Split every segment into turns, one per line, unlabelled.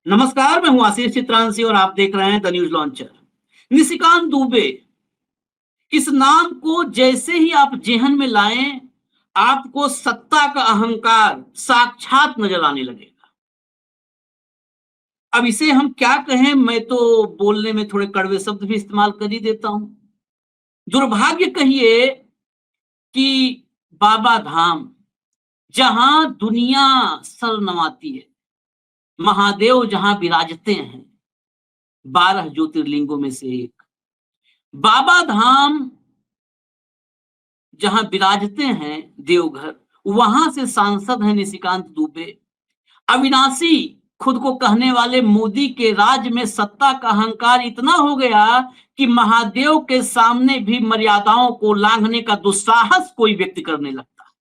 नमस्कार, मैं हूं आशीष चित्रांशी और आप देख रहे हैं the news launcher. Nishikant Dubey, इस नाम को जैसे ही आप जेहन में लाएं, आपको सत्ता का अहंकार साक्षात नजर आने लगेगा। अब इसे हम क्या कहें, मैं तो बोलने में थोड़े कड़वे शब्द भी इस्तेमाल कर ही देता हूं। दुर्भाग्य कहिए कि बाबा धाम, जहां दुनिया सर नवाती है, महादेव जहां विराजते हैं, 12 ज्योतिर्लिंगों में से एक बाबा धाम जहां विराजते हैं, देवघर, वहां से सांसद हैं निशिकांत दुबे। अविनाशी खुद को कहने वाले मोदी के राज में सत्ता का अहंकार इतना हो गया कि महादेव के सामने भी मर्यादाओं को लांघने का दुस्साहस कोई व्यक्ति करने लगता।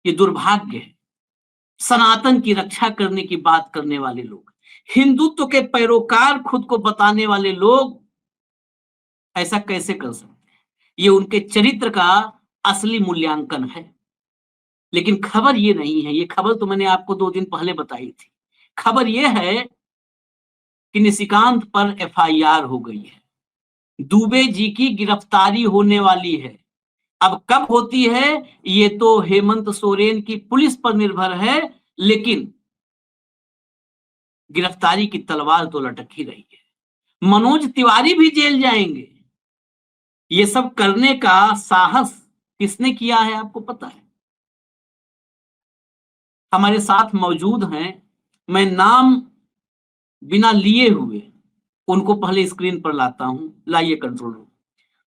ये दुर्भाग्य है। सनातन की रक्षा करने की बात करने वाले लोग, हिंदुत्व के पैरोकार खुद को बताने वाले लोग ऐसा कैसे कर सकते हैं? ये उनके चरित्र का असली मूल्यांकन है। लेकिन खबर ये नहीं है। ये खबर तो मैंने आपको 2 दिन पहले बताई थी। खबर ये है कि निशिकांत पर एफआईआर हो गई है। दुबे जी की गिरफ्तारी होने वाली है। अब कब होती है ये तो हेमंत सोरेन की पुलिस पर निर्भर है, लेकिन गिरफ्तारी की तलवार तो लटक ही रही है। मनोज तिवारी भी जेल जाएंगे। ये सब करने का साहस किसने किया है आपको पता है? हमारे साथ मौजूद हैं। मैं नाम बिना लिए हुए उनको पहले स्क्रीन पर लाता हूं। लाइए कंट्रोल रूम।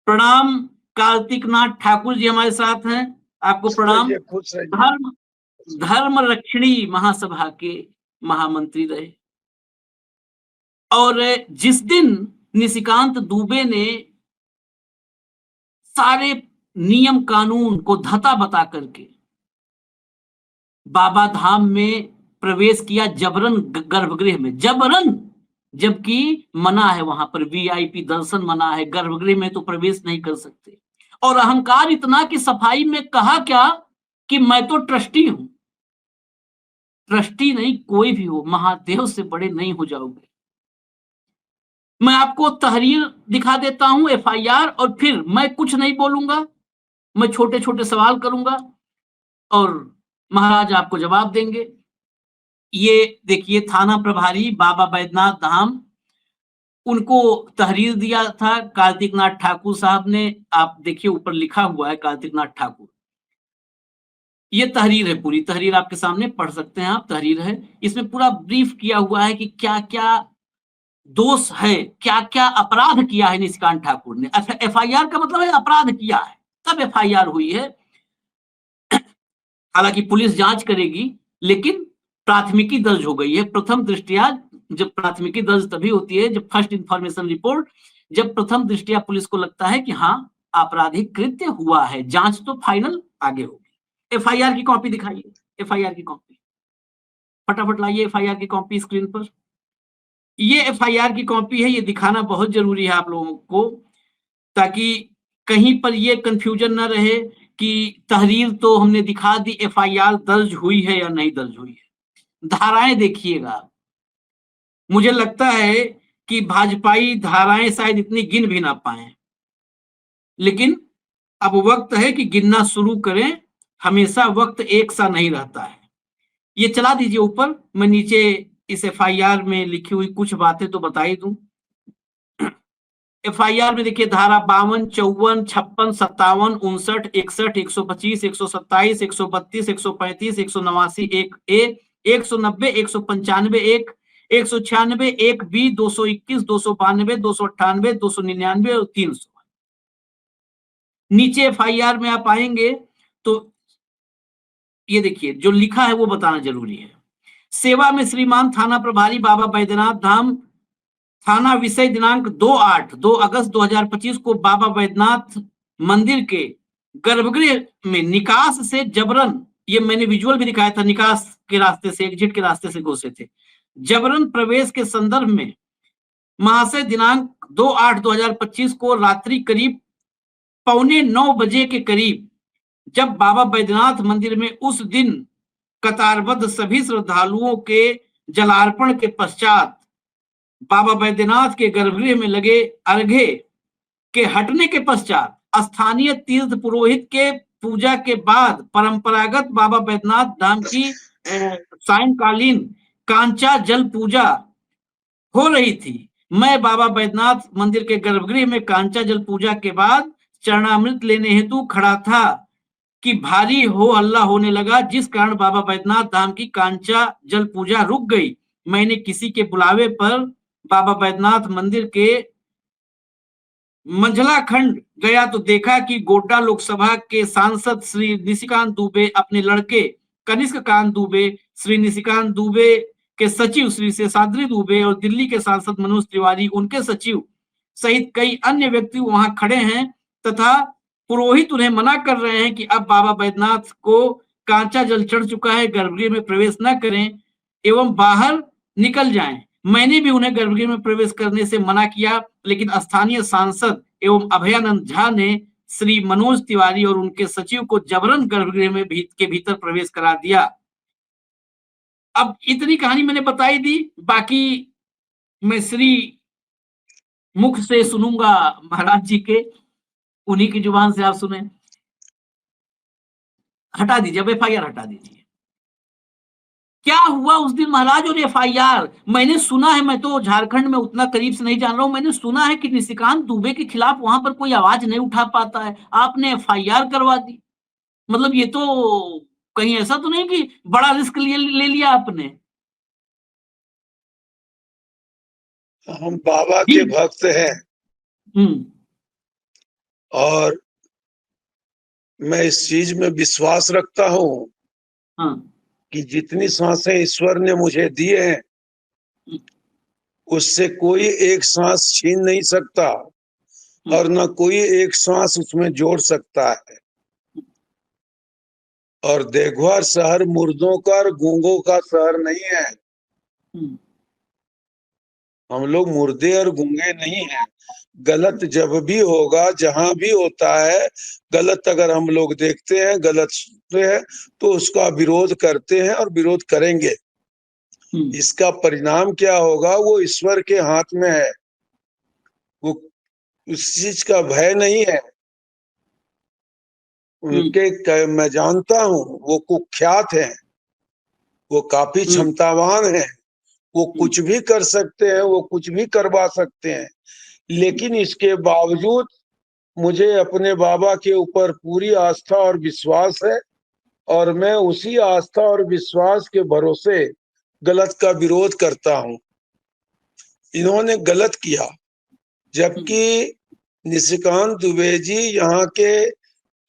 प्रणाम, कार्तिक नाथ ठाकुर जी हमारे साथ हैं। आपको प्रणाम। धर्म धर्म रक्षणी महासभा के महामंत्री रहे और जिस दिन निशिकांत दुबे ने सारे नियम कानून को धता बता करके बाबा धाम में प्रवेश किया, जबरन गर्भगृह में, जबरन, जबकि मना है, वहां पर वीआईपी दर्शन मना है, गर्भगृह में तो प्रवेश नहीं कर सकते। और अहंकार इतना कि सफाई में कहा क्या कि मैं तो ट्रस्टी हूं। ट्रस्टी नहीं, कोई भी हो, महादेव से बड़े नहीं हो जाओगे। मैं आपको तहरीर दिखा देता हूं, एफआईआर, और फिर मैं कुछ नहीं बोलूंगा। मैं छोटे छोटे सवाल करूंगा और महाराज आपको जवाब देंगे। ये देखिए, थाना प्रभारी बाबा बैद्यनाथ धाम, उनको तहरीर दिया था कार्तिक नाथ ठाकुर साहब ने। आप देखिए, ऊपर लिखा हुआ है कार्तिक नाथ ठाकुर। ये तहरीर है, पूरी तहरीर आपके सामने पढ़ सकते हैं आप। तहरीर है, इसमें पूरा ब्रीफ किया हुआ है कि क्या क्या दोष है, क्या क्या अपराध किया है निशिकांत ठाकुर ने। एफआईआर का मतलब है अपराध किया है, तब एफआईआर हुई है। हालांकि पुलिस जांच करेगी, लेकिन प्राथमिकी दर्ज हो गई है। प्रथम दृष्टया जब प्राथमिकी दर्ज तभी होती है, जब फर्स्ट इंफॉर्मेशन रिपोर्ट, जब प्रथम दृष्टया पुलिस को लगता है कि हाँ आपराधिक कृत्य हुआ है। जांच तो फाइनल आगे होगी। एफआईआर की कॉपी दिखाइए। एफआईआर की कॉपी फटाफट लाइए। एफआईआर की कॉपी स्क्रीन पर। ये एफआईआर की कॉपी है। ये दिखाना बहुत जरूरी है आप लोगों को, ताकि कहीं पर ये कंफ्यूजन ना रहे कि तहरीर तो हमने दिखा दी, एफआईआर दर्ज हुई है या नहीं दर्ज हुई है। धाराएं देखिएगा। मुझे लगता है कि भाजपाई धाराएं शायद इतनी गिन भी ना पाए, लेकिन अब वक्त है कि गिनना शुरू करें। हमेशा वक्त एक सा नहीं रहता है। ये चला दीजिए ऊपर। मैं नीचे इस एफआईआर में लिखी हुई कुछ बातें तो बता ही दूं। एफआईआर में देखिए, धारा 52, 54, 56, 57, 59, 61, 125, 127, 132, 135, 189, 1A, 190, 195, 196, 1B, 221, 292, 298, 299 और 300। नीचे एफआईआर में आप आएंगे तो ये देखिए, जो लिखा है वो बताना जरूरी है। सेवा में श्रीमान थाना प्रभारी बाबा बैद्यनाथ धाम, थाना विषय दिनांक 2 अगस्त 2025 को बाबा बैद्यनाथ मंदिर के गर्भगृह में निकास से जबरन, ये मैंने विजुअल भी दिखाया था, निकास के रास्ते से, एग्जिट के रास्ते से घुसे थे, जबरन प्रवेश के संदर्भ में महाशय दिनांक 2/8/2025 को रात्रि करीब 8:45 बजे के करीब, जब बाबा बैद्यनाथ मंदिर में उस दिन कतारबद्ध सभी श्रद्धालुओं के जलार्पण के पश्चात बाबा बैद्यनाथ के गर्भगृह में लगे अर्घे के हटने के पश्चात स्थानीय तीर्थ पुरोहित के पूजा के बाद परंपरागत बाबा बैद्यनाथ धाम की सायंकालीन कांचा जल पूजा हो रही थी। मैं बाबा बैद्यनाथ मंदिर के गर्भगृह में कांचा जल पूजा के बाद चरणामृत लेने हेतु खड़ा था कि भारी हो हल्ला होने लगा, जिस कारण बाबा बैद्यनाथ धाम की कांचा जल पूजा रुक गई। मैंने किसी के बुलावे पर बाबा बैद्यनाथ मंदिर के मंझला खंड गया तो देखा कि गोड्डा लोकसभा के सांसद श्री निशिकांत दुबे अपने लड़के कनिष्क कांत दुबे, श्री निशिकांत दुबे के सचिव श्री शेषाद्री दुबे और दिल्ली के सांसद मनोज तिवारी उनके सचिव सहित कई अन्य व्यक्ति वहां खड़े हैं तथा पुरोहित उन्हें मना कर रहे हैं कि अब बाबा बैद्यनाथ को कांचा जल चढ़ चुका है, गर्भगृह में प्रवेश न करें एवं बाहर निकल जाएं। मैंने भी उन्हें गर्भगृह में प्रवेश करने से मना किया, लेकिन स्थानीय सांसद एवं अभयानंद झा ने श्री मनोज तिवारी और उनके सचिव को जबरन गर्भगृह में के भीतर प्रवेश करा दिया। अब इतनी कहानी मैंने बताई दी, बाकी मैं श्री मुख से सुनूंगा महाराज जी के, उन्हीं की जुबान से आप सुने। हटा दीजिए, अब एफआईआर हटा दीजिए। क्या हुआ उस दिन महाराज और एफआईआर? मैंने सुना है, मैं तो झारखंड में उतना करीब से नहीं जान रहा हूं, मैंने सुना है कि निशिकांत दुबे के खिलाफ वहां पर कोई आवाज नहीं उठा पाता है, आपने एफआईआर करवा दी। मतलब ये तो कहीं ऐसा तो नहीं कि बड़ा रिस्क ले लिया आपने?
हम बाबा के भक्त हैं और मैं इस चीज में विश्वास रखता हूँ कि जितनी सांसें ईश्वर ने मुझे दिए हैं उससे कोई एक सांस छीन नहीं सकता और न कोई एक सांस उसमें जोड़ सकता है। और देवघर शहर मुर्दों का और गूंगों का शहर नहीं है। हम लोग मुर्दे और गूंगे नहीं हैं। गलत जब भी होगा, जहां भी होता है गलत, अगर हम लोग देखते हैं गलत है तो उसका विरोध करते हैं और विरोध करेंगे। इसका परिणाम क्या होगा वो ईश्वर के हाथ में है, वो उस चीज का भय नहीं है। उनके मैं जानता हूं वो कुख्यात हैं, वो काफी क्षमतावान हैं, वो कुछ भी कर सकते हैं, वो कुछ भी करवा सकते हैं, लेकिन इसके बावजूद मुझे अपने बाबा के ऊपर पूरी आस्था और विश्वास है और मैं उसी आस्था और विश्वास के भरोसे गलत का विरोध करता हूं। इन्होंने गलत किया, जबकि निशिकांत दुबे जी यहाँ के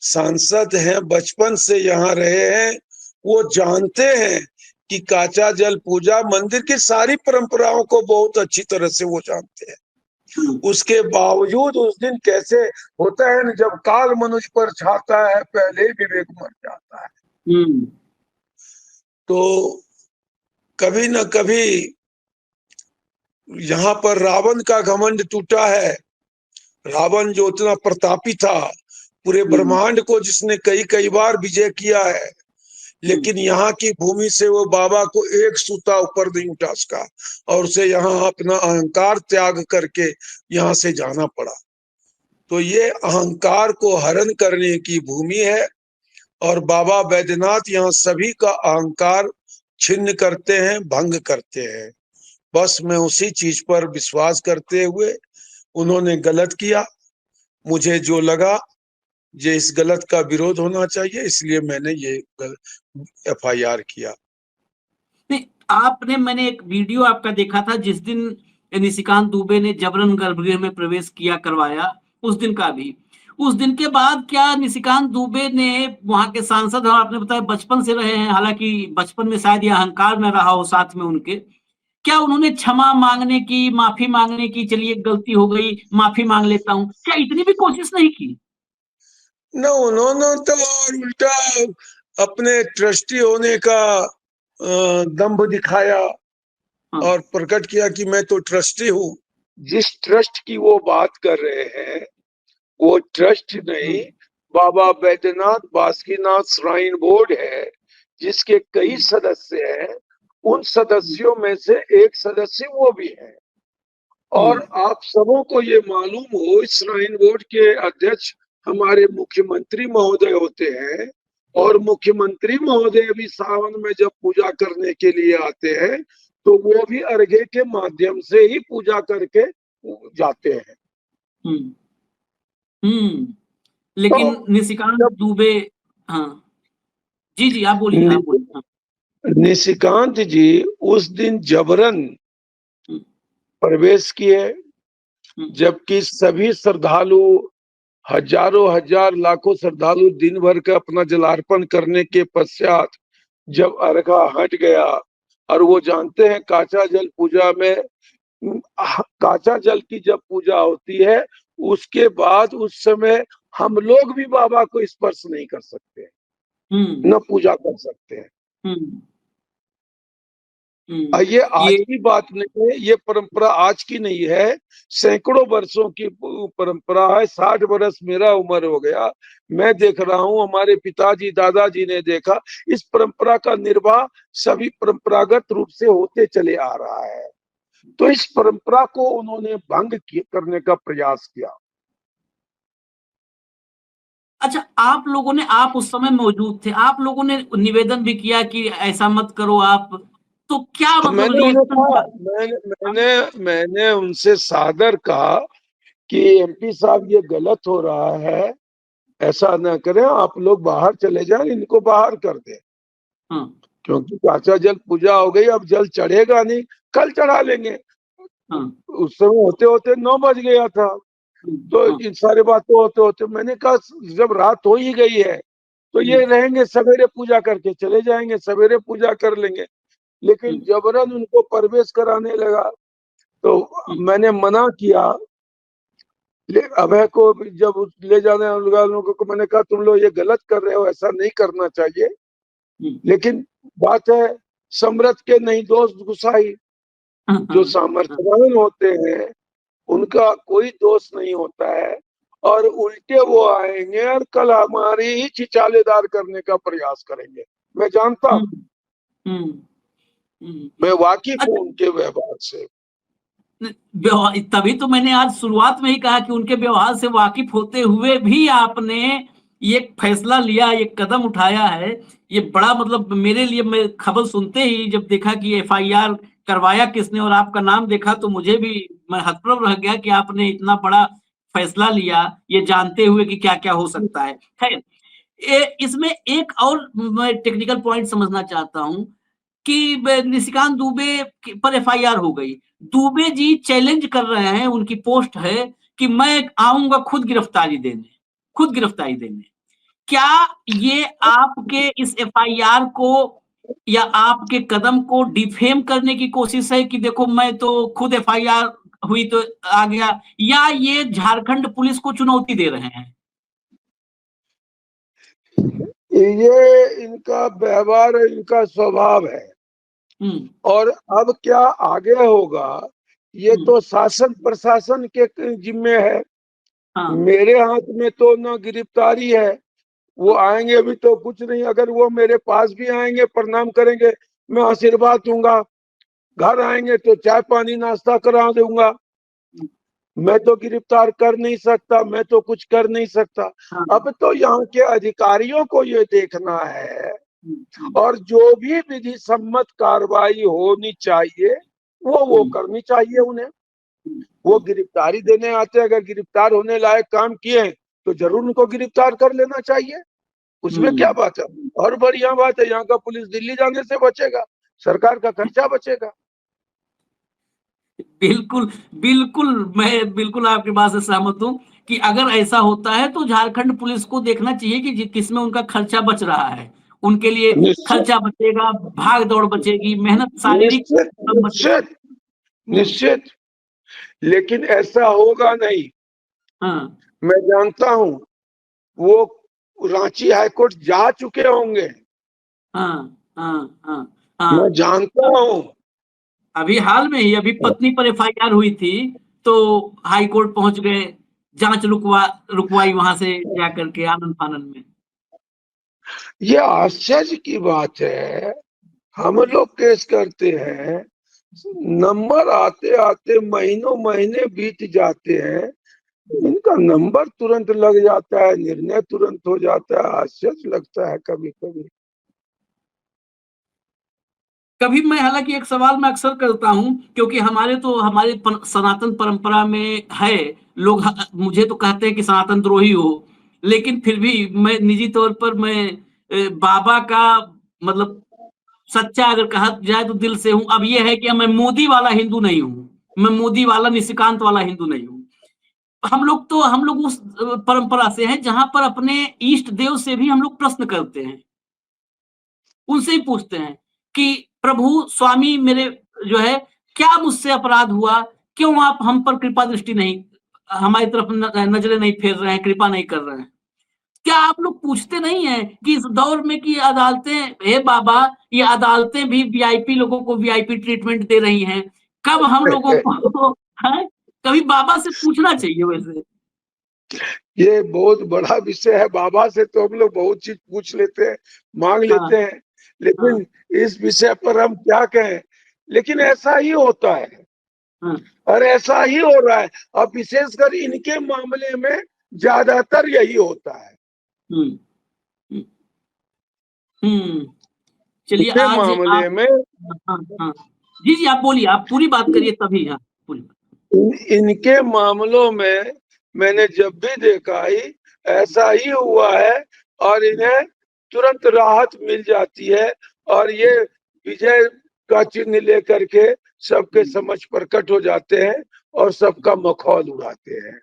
सांसद हैं, बचपन से यहाँ रहे हैं, वो जानते हैं कि कांचा जल पूजा मंदिर की सारी परंपराओं को बहुत अच्छी तरह से वो जानते हैं। उसके बावजूद उस दिन कैसे होता है न, जब काल मनुष्य पर छाता है पहले विवेक मर जाता है। तो कभी न कभी यहाँ पर रावण का घमंड टूटा है। रावण जो उतना प्रतापी था, पूरे ब्रह्मांड को जिसने कई कई बार विजय किया है, लेकिन यहाँ की भूमि से वो बाबा को एक सूता ऊपर नहीं उठा सका और उसे यहाँ अपना अहंकार त्याग करके यहाँ से जाना पड़ा। तो ये अहंकार को हरण करने की भूमि है और बाबा बैद्यनाथ यहाँ सभी का अहंकार छिन्न करते हैं, भंग करते हैं। बस मैं उसी चीज पर विश्वास करते हुए, उन्होंने गलत किया, मुझे जो लगा ये इस गलत का विरोध होना चाहिए, इसलिए मैंने ये एफआईआर किया।
नहीं, आपने, मैंने एक वीडियो आपका देखा था जिस दिन निशिकांत दुबे ने जबरन गर्भगृह में प्रवेश किया, करवाया, उस दिन का भी। उस दिन के बाद क्या निशिकांत दुबे ने, वहां के सांसद, और आपने बताया बचपन से रहे हैं, हालांकि बचपन में शायद यह अहंकार न रहा हो साथ में उनके, क्या उन्होंने क्षमा मांगने की, माफी मांगने की, चलिए गलती हो गई माफी मांग लेता हूं, क्या इतनी भी कोशिश नहीं की?
न उन्होंने तो उल्टा अपने ट्रस्टी होने का दंभ दिखाया और प्रकट किया कि मैं तो ट्रस्टी हूँ। जिस ट्रस्ट की वो बात कर रहे हैं वो ट्रस्ट नहीं, बाबा बैद्यनाथ बासुकीनाथ श्राइन बोर्ड है जिसके कई सदस्य हैं उन सदस्यों में से एक सदस्य वो भी है। और आप सबों को ये मालूम हो, श्राइन बोर्ड के अध्यक्ष हमारे मुख्यमंत्री महोदय होते हैं, और मुख्यमंत्री महोदय भी सावन में जब पूजा करने के लिए आते हैं तो वो भी अर्घे के माध्यम से ही पूजा करके जाते हैं।
लेकिन
तो
निशिकांत
जब
दुबे, हाँ जी जी आप बोलिए, आप बोलिए। हाँ।
निशिकांत जी उस दिन जबरन प्रवेश किए, जबकि सभी श्रद्धालु, हजारों हजार लाखों श्रद्धालु दिन भर का अपना जलार्पण करने के पश्चात जब अर्घा हट गया, और वो जानते हैं काचा जल पूजा में, काचा जल की जब पूजा होती है उसके बाद उस समय हम लोग भी बाबा को स्पर्श नहीं कर सकते, न पूजा कर सकते हैं। ये आज की बात नहीं है, ये परंपरा आज की नहीं है, सैकड़ों वर्षों की परंपरा है। 60 वर्ष मेरा उम्र हो गया, मैं देख रहा हूँ, हमारे पिताजी दादाजी ने देखा, इस परंपरा का निर्वाह सभी परंपरागत रूप से होते चले आ रहा है। तो इस परंपरा को उन्होंने भंग करने का प्रयास किया।
अच्छा, आप लोगों ने, आप उस समय मौजूद थे, आप लोगों ने निवेदन भी किया कि ऐसा मत करो आप, तो क्या मतलब
मैंने उन्हें
रिएक्शन
कहा,
था?
मैंने उनसे सादर कहा कि एमपी साहब ये गलत हो रहा है, ऐसा ना करें, आप लोग बाहर चले जाएं, इनको बाहर कर दें। क्योंकि काचा जल पूजा हो गई, अब जल चढ़ेगा नहीं, कल चढ़ा लेंगे। उस समय होते होते 9 बज गया था। तो इन सारे बातें होते होते मैंने कहा जब रात हो ही गई है तो ये रहेंगे, सवेरे पूजा करके चले जाएंगे, सवेरे पूजा कर लेंगे। लेकिन जबरन उनको प्रवेश कराने लगा, तो मैंने मना किया। अभय को जब ले जाने वालों को मैंने कहा तुम लोग ये गलत कर रहे हो, ऐसा नहीं करना चाहिए। लेकिन बात है समरथ के नहीं दोस्त गुसाई, जो सामर्थ्यवान होते हैं उनका कोई दोष नहीं होता है, और उल्टे वो आएंगे और कल हमारी ही छिछालेदार करने का प्रयास करेंगे। मैं जानता हूँ, मैं वाकिफ हूँ उनके व्यवहार से।
तभी तो मैंने आज शुरुआत में ही कहा कि उनके व्यवहार से वाकिफ होते हुए भी आपने ये फैसला लिया, ये कदम उठाया है, ये बड़ा मतलब मेरे लिए, मैं खबर सुनते ही जब देखा कि एफआईआर करवाया किसने और आपका नाम देखा तो मुझे भी, मैं हतप्रभ रह गया कि आपने इतना बड़ा फैसला लिया, ये जानते हुए कि क्या क्या हो सकता है। खैर, इसमें एक और मैं टेक्निकल पॉइंट समझना चाहता हूं कि निशिकांत दुबे पर एफआईआर हो गई, दुबे जी चैलेंज कर रहे हैं, उनकी पोस्ट है कि मैं आऊंगा खुद गिरफ्तारी देने, खुद गिरफ्तारी देने। क्या ये आपके इस एफआईआर को या आपके कदम को डिफेम करने की कोशिश है कि देखो मैं तो खुद एफआईआर हुई तो आ गया, या ये झारखंड पुलिस को चुनौती दे रहे हैं?
ये इनका व्यवहार, इनका स्वभाव है। और अब क्या आगे होगा ये तो शासन प्रशासन के जिम्मे है। मेरे हाथ में तो न गिरफ्तारी है, वो आएंगे अभी तो कुछ नहीं, अगर वो मेरे पास भी आएंगे प्रणाम करेंगे मैं आशीर्वाद दूंगा, घर आएंगे तो चाय पानी नाश्ता करा दूंगा। मैं तो गिरफ्तार कर नहीं सकता, मैं तो कुछ कर नहीं सकता। अब तो यहाँ के अधिकारियों को ये देखना है, और जो भी विधि सम्मत कार्रवाई होनी चाहिए वो करनी चाहिए उन्हें। वो गिरफ्तारी देने आते हैं, अगर गिरफ्तार होने लायक काम किए तो जरूर उनको गिरफ्तार कर लेना चाहिए, उसमें क्या बात है। और बढ़िया बात है, यहाँ का पुलिस दिल्ली जाने से बचेगा, सरकार का खर्चा बचेगा।
बिल्कुल, बिल्कुल, मैं बिल्कुल आपकी बात से सहमत हूँ कि अगर ऐसा होता है तो झारखंड पुलिस को देखना चाहिए कि किसमें उनका खर्चा बच रहा है, उनके लिए
निश्चित
खर्चा बचेगा, भाग दौड़ बचेगी, मेहनत, शारीरिक
निश्चित
श्रम बचेगा।
निश्चित निश्चित, लेकिन ऐसा होगा नहीं। मैं जानता हूँ वो रांची हाईकोर्ट जा चुके होंगे, मैं जानता हूँ।
अभी हाल में ही अभी पत्नी पर एफआईआर हुई थी तो हाई कोर्ट पहुंच गए, जांच रुकवाई वहां से जाकर के आनंद फानंद में।
ये आश्चर्य की बात है हम लोग केस करते हैं, नंबर आते आते महीनों महीने बीत जाते हैं, इनका नंबर तुरंत लग जाता है, निर्णय तुरंत हो जाता है। आश्चर्य लगता है कभी कभी।
कभी मैं हालांकि एक सवाल मैं अक्सर करता हूं, क्योंकि हमारे सनातन परंपरा में है, लोग मुझे तो कहते हैं कि सनातन द्रोही हो, लेकिन फिर भी मैं निजी तौर पर मैं बाबा का मतलब सच्चा अगर कहा जाए तो दिल से हूं। अब यह है कि मैं मोदी वाला हिंदू नहीं हूं, मैं मोदी वाला निशिकांत वाला हिंदू नहीं हूं। हम लोग उस परंपरा से हैं जहां पर अपने इष्ट देव से भी हम लोग प्रश्न करते हैं, उनसे ही पूछते हैं कि प्रभु स्वामी मेरे जो है, क्या मुझसे अपराध हुआ, क्यों आप हम पर कृपा दृष्टि नहीं, हमारी तरफ नजरें नहीं फेर रहे हैं, कृपा नहीं कर रहे हैं। क्या आप लोग पूछते नहीं है कि इस दौर में कि अदालतें, हे बाबा, ये अदालतें भी वीआईपी लोगों को वीआईपी ट्रीटमेंट दे रही हैं, कब हम लोगों को है? कभी बाबा से पूछना चाहिए वैसे।
ये बहुत बड़ा विषय है। बाबा से तो हम लोग बहुत चीज पूछ लेते हैं, मांग
हाँ
लेते हैं,
हाँ
लेकिन इस विषय पर हम क्या कहें। लेकिन ऐसा ही होता है,
हाँ।
और ऐसा ही हो रहा है। अब विशेषकर इनके मामले में ज्यादातर यही होता है।
हम्म हम्म हम्म। चलिए
इनके
आज
मामले
आप,
में,
हाँ हाँ, जी जी, आप बोलिए, आप पूरी बात करिए तभी। हाँ, पूरी
इनके मामलों में मैंने जब भी देखा ही ऐसा ही हुआ है, और इन्हें तुरंत राहत मिल जाती है, और ये विजय का चिन्ह लेकर के सबके समझ प्रकट हो जाते हैं और सबका मखौल उड़ाते हैं।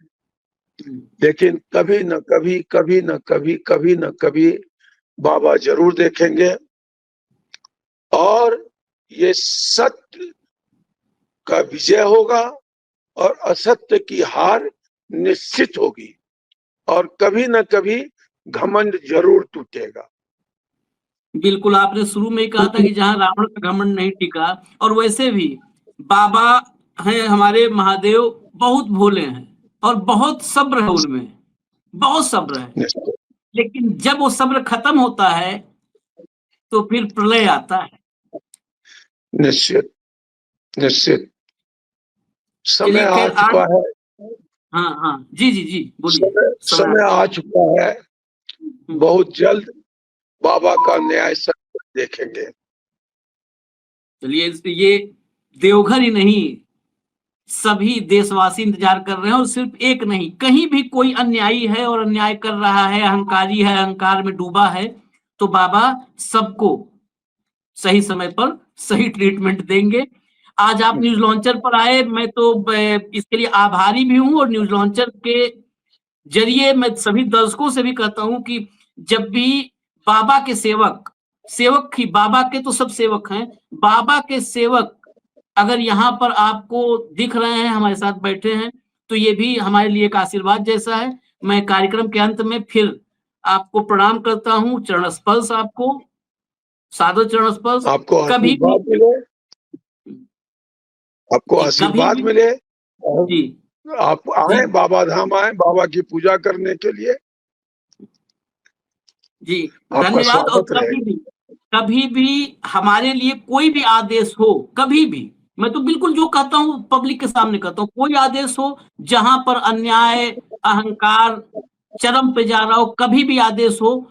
लेकिन कभी न कभी, कभी न कभी, कभी न कभी बाबा जरूर देखेंगे, और ये सत्य का विजय होगा और असत्य की हार निश्चित होगी, और कभी न कभी घमंड जरूर टूटेगा।
बिल्कुल, आपने शुरू में ही कहा था कि जहां रावण का घमंड नहीं टिका, और वैसे भी बाबा हैं हमारे महादेव, बहुत भोले हैं और बहुत सब्र है उनमें, बहुत सब्र है।
निश्चित,
लेकिन जब वो सब्र खत्म होता है तो फिर प्रलय आता है।
निश्चित, निश्चित। समय
चलिए
आ
खैर आज,
चुका है,
हाँ हाँ, जी जी जी, बोलिए।
समय
समय
समय आ चुका है। बहुत जल्द बाबा का न्याय सत्य देखेंगे।
चलिए, ये देवघर ही नहीं, सभी देशवासी इंतजार कर रहे हैं, और सिर्फ एक नहीं, कहीं भी कोई अन्यायी है और अन्याय कर रहा है, अहंकारी है, अहंकार में डूबा है, तो बाबा सबको सही समय पर सही ट्रीटमेंट देंगे। आज आप न्यूज लॉन्चर पर आए, मैं तो इसके लिए आभारी भी हूं, और न्यूज लॉन्चर के जरिए मैं सभी दर्शकों से भी कहता हूं कि जब भी बाबा के सेवक, सेवक ही बाबा के तो सब सेवक हैं, बाबा के सेवक अगर यहाँ पर आपको दिख रहे हैं, हमारे साथ बैठे हैं, तो ये भी हमारे लिए एक आशीर्वाद जैसा है। मैं कार्यक्रम के अंत में फिर आपको प्रणाम करता हूँ, चरण स्पर्श, आपको सादर चरण स्पर्श।
आपको
कभी भी,
आशीर्वाद मिले, आपको
जी कभी
आशीर्वाद
भी,
मिले, और
जी
आप
जी
आए बाबा धाम, आए बाबा की पूजा करने के लिए।
जी,
आपका
धन्यवाद। और
स्वागत रहेगा।
कभी भी हमारे लिए कोई भी आदेश हो, कभी भी, मैं तो बिल्कुल जो कहता हूँ पब्लिक के सामने कहता हूँ, कोई आदेश हो जहां पर अन्याय, अहंकार चरम पे जा रहा हो, कभी भी आदेश हो,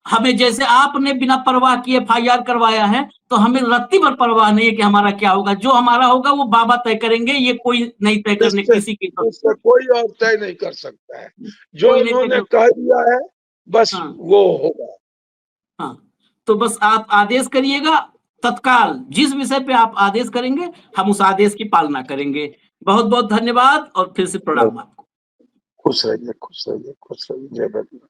हमें जैसे आपने बिना परवाह किए एफआईआर करवाया है, तो हमें रत्ती भर परवाह नहीं है कि हमारा क्या होगा। जो हमारा होगा वो बाबा तय करेंगे, ये कोई नहीं तय करने
इससे
किसी की,
इससे कोई और तय नहीं कर सकता है। जो
कोई नहीं तय
उन्होंने
कर।
कह दिया है, बस
हाँ
वो होगा।
हाँ, तो बस आप आदेश करिएगा तत्काल, जिस विषय पे आप आदेश करेंगे हम उस आदेश की पालना करेंगे। बहुत बहुत धन्यवाद, और फिर से प्रणाम आपको।
खुश रहिए, खुश रहिए, खुश रहिए। जय भगवान।